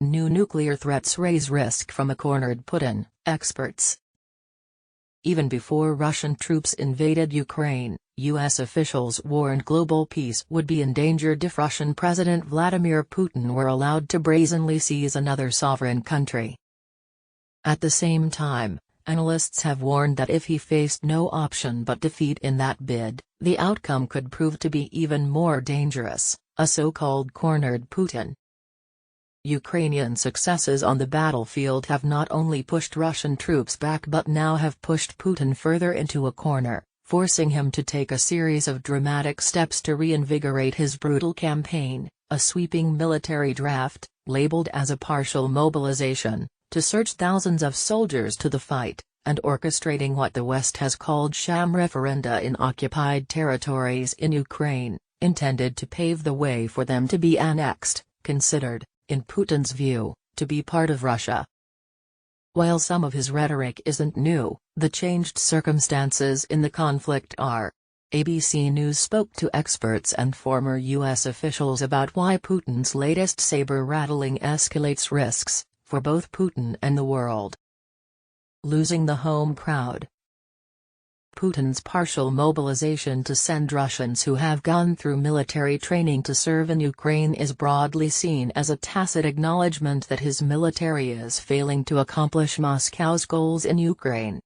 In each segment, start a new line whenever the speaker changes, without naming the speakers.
New nuclear threats raise risk from a cornered Putin, experts. Even before Russian troops invaded Ukraine, U.S. officials warned global peace would be endangered if Russian President Vladimir Putin were allowed to brazenly seize another sovereign country. At the same time, analysts have warned that if he faced no option but defeat in that bid, the outcome could prove to be even more dangerous, a so-called cornered Putin. Ukrainian successes on the battlefield have not only pushed Russian troops back but now have pushed Putin further into a corner, forcing him to take a series of dramatic steps to reinvigorate his brutal campaign, a sweeping military draft, labeled as a partial mobilization, to surge thousands of soldiers to the fight, and orchestrating what the West has called sham referenda in occupied territories in Ukraine, intended to pave the way for them to be annexed, considered, in Putin's view, to be part of Russia. While some of his rhetoric isn't new, the changed circumstances in the conflict are. ABC News spoke to experts and former U.S. officials about why Putin's latest saber-rattling escalates risks, for both Putin and the world. Losing the home crowd. Putin's partial mobilization to send Russians who have gone through military training to serve in Ukraine is broadly seen as a tacit acknowledgement that his military is failing to accomplish Moscow's goals in Ukraine.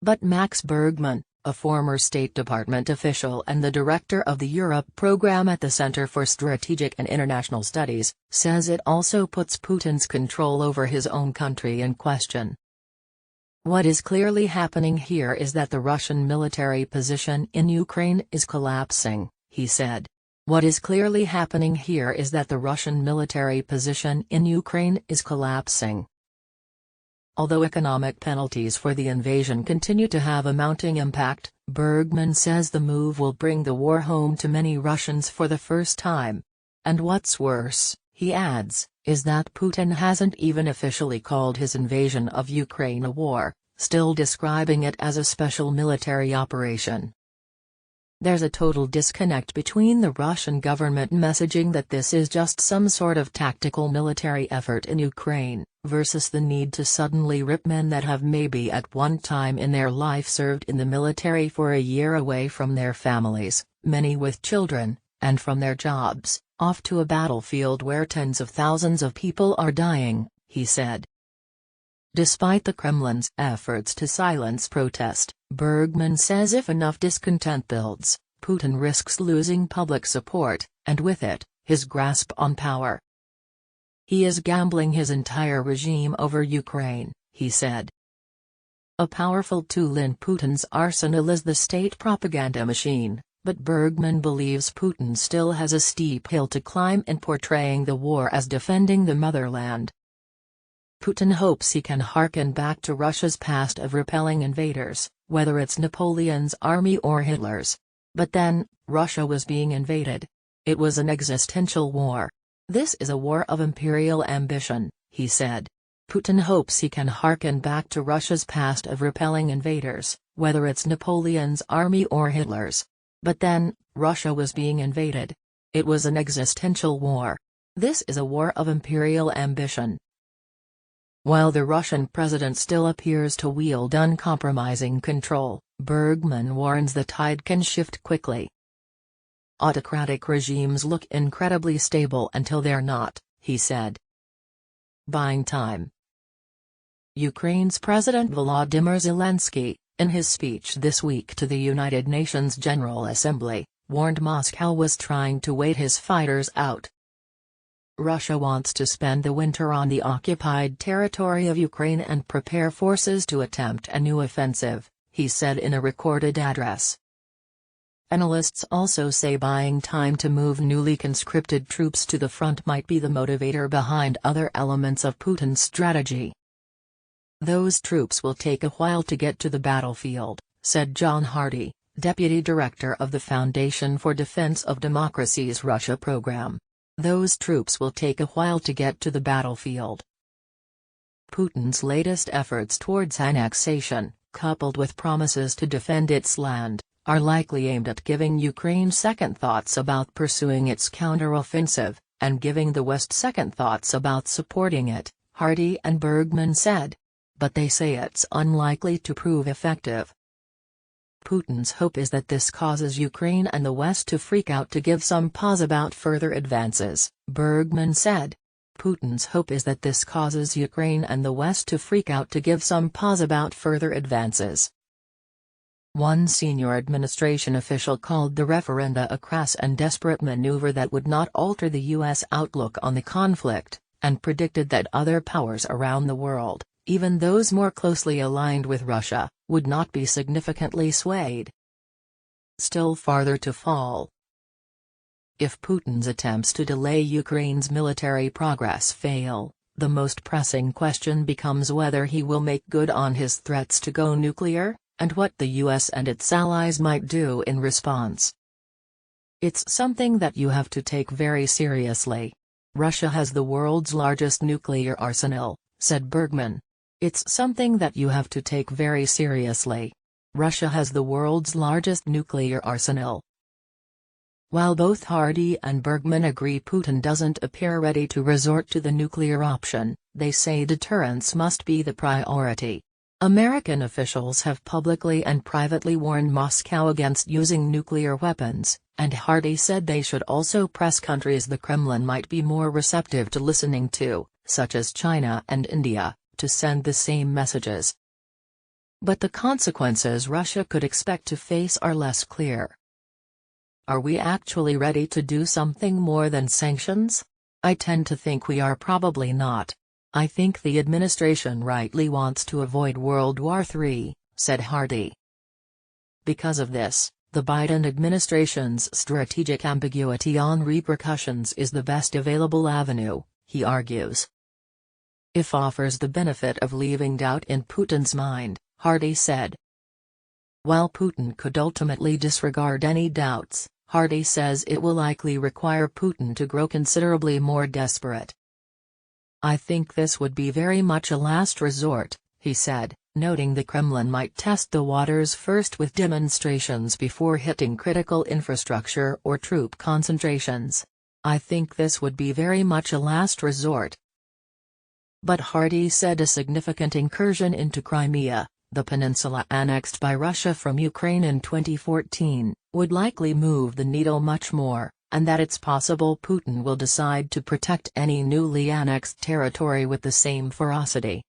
But Max Bergman, a former State Department official and the director of the Europe program at the Center for Strategic and International Studies, says it also puts Putin's control over his own country in question. What is clearly happening here is that the Russian military position in Ukraine is collapsing, he said. What is clearly happening here is that the Russian military position in Ukraine is collapsing. Although economic penalties for the invasion continue to have a mounting impact, Bergman says the move will bring the war home to many Russians for the first time. And what's worse, he adds, is that Putin hasn't even officially called his invasion of Ukraine a war, still describing it as a special military operation. There's a total disconnect between the Russian government messaging that this is just some sort of tactical military effort in Ukraine, versus the need to suddenly rip men that have maybe at one time in their life served in the military for a year away from their families, many with children, and from their jobs, off to a battlefield where tens of thousands of people are dying, he said. Despite the Kremlin's efforts to silence protest, Bergman says if enough discontent builds, Putin risks losing public support, and with it, his grasp on power. He is gambling his entire regime over Ukraine, he said. A powerful tool in Putin's arsenal is the state propaganda machine, but Bergman believes Putin still has a steep hill to climb in portraying the war as defending the motherland. Putin hopes he can harken back to Russia's past of repelling invaders, whether it's Napoleon's army or Hitler's. But then, Russia was being invaded. It was an existential war. This is a war of imperial ambition, he said. Putin hopes he can harken back to Russia's past of repelling invaders, whether it's Napoleon's army or Hitler's. But then, Russia was being invaded. It was an existential war. This is a war of imperial ambition. While the Russian president still appears to wield uncompromising control, Bergman warns the tide can shift quickly. Autocratic regimes look incredibly stable until they're not, he said. Buying time. Ukraine's President Volodymyr Zelensky, in his speech this week to the United Nations General Assembly, warned Moscow was trying to wait his fighters out. Russia wants to spend the winter on the occupied territory of Ukraine and prepare forces to attempt a new offensive, he said in a recorded address. Analysts also say buying time to move newly conscripted troops to the front might be the motivator behind other elements of Putin's strategy. Those troops will take a while to get to the battlefield, said John Hardy, deputy director of the Foundation for Defense of Democracy's Russia program. Those troops will take a while to get to the battlefield. Putin's latest efforts towards annexation, coupled with promises to defend its land, are likely aimed at giving Ukraine second thoughts about pursuing its counteroffensive, and giving the West second thoughts about supporting it, Hardy and Bergman said. But they say it's unlikely to prove effective. Putin's hope is that this causes Ukraine and the West to freak out to give some pause about further advances, Bergman said. Putin's hope is that this causes Ukraine and the West to freak out to give some pause about further advances. One senior administration official called the referenda a crass and desperate maneuver that would not alter the U.S. outlook on the conflict, and predicted that other powers around the world, even those more closely aligned with Russia, would not be significantly swayed. Still farther to fall. If Putin's attempts to delay Ukraine's military progress fail, the most pressing question becomes whether he will make good on his threats to go nuclear, and what the US and its allies might do in response. It's something that you have to take very seriously. Russia has the world's largest nuclear arsenal, said Bergman. It's something that you have to take very seriously. Russia has the world's largest nuclear arsenal. While both Hardy and Bergman agree Putin doesn't appear ready to resort to the nuclear option, they say deterrence must be the priority. American officials have publicly and privately warned Moscow against using nuclear weapons, and Hardy said they should also press countries the Kremlin might be more receptive to listening to, such as China and India, to send the same messages. But the consequences Russia could expect to face are less clear. Are we actually ready to do something more than sanctions? I tend to think we are probably not. I think the administration rightly wants to avoid World War III, said Hardy. Because of this, the Biden administration's strategic ambiguity on repercussions is the best available avenue, he argues. It offers the benefit of leaving doubt in Putin's mind, Hardy said. While Putin could ultimately disregard any doubts, Hardy says it will likely require Putin to grow considerably more desperate. I think this would be very much a last resort, he said, noting the Kremlin might test the waters first with demonstrations before hitting critical infrastructure or troop concentrations. I think this would be very much a last resort. But Hardy said a significant incursion into Crimea, the peninsula annexed by Russia from Ukraine in 2014, would likely move the needle much more, and that it's possible Putin will decide to protect any newly annexed territory with the same ferocity.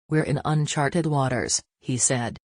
We're in uncharted waters, he said.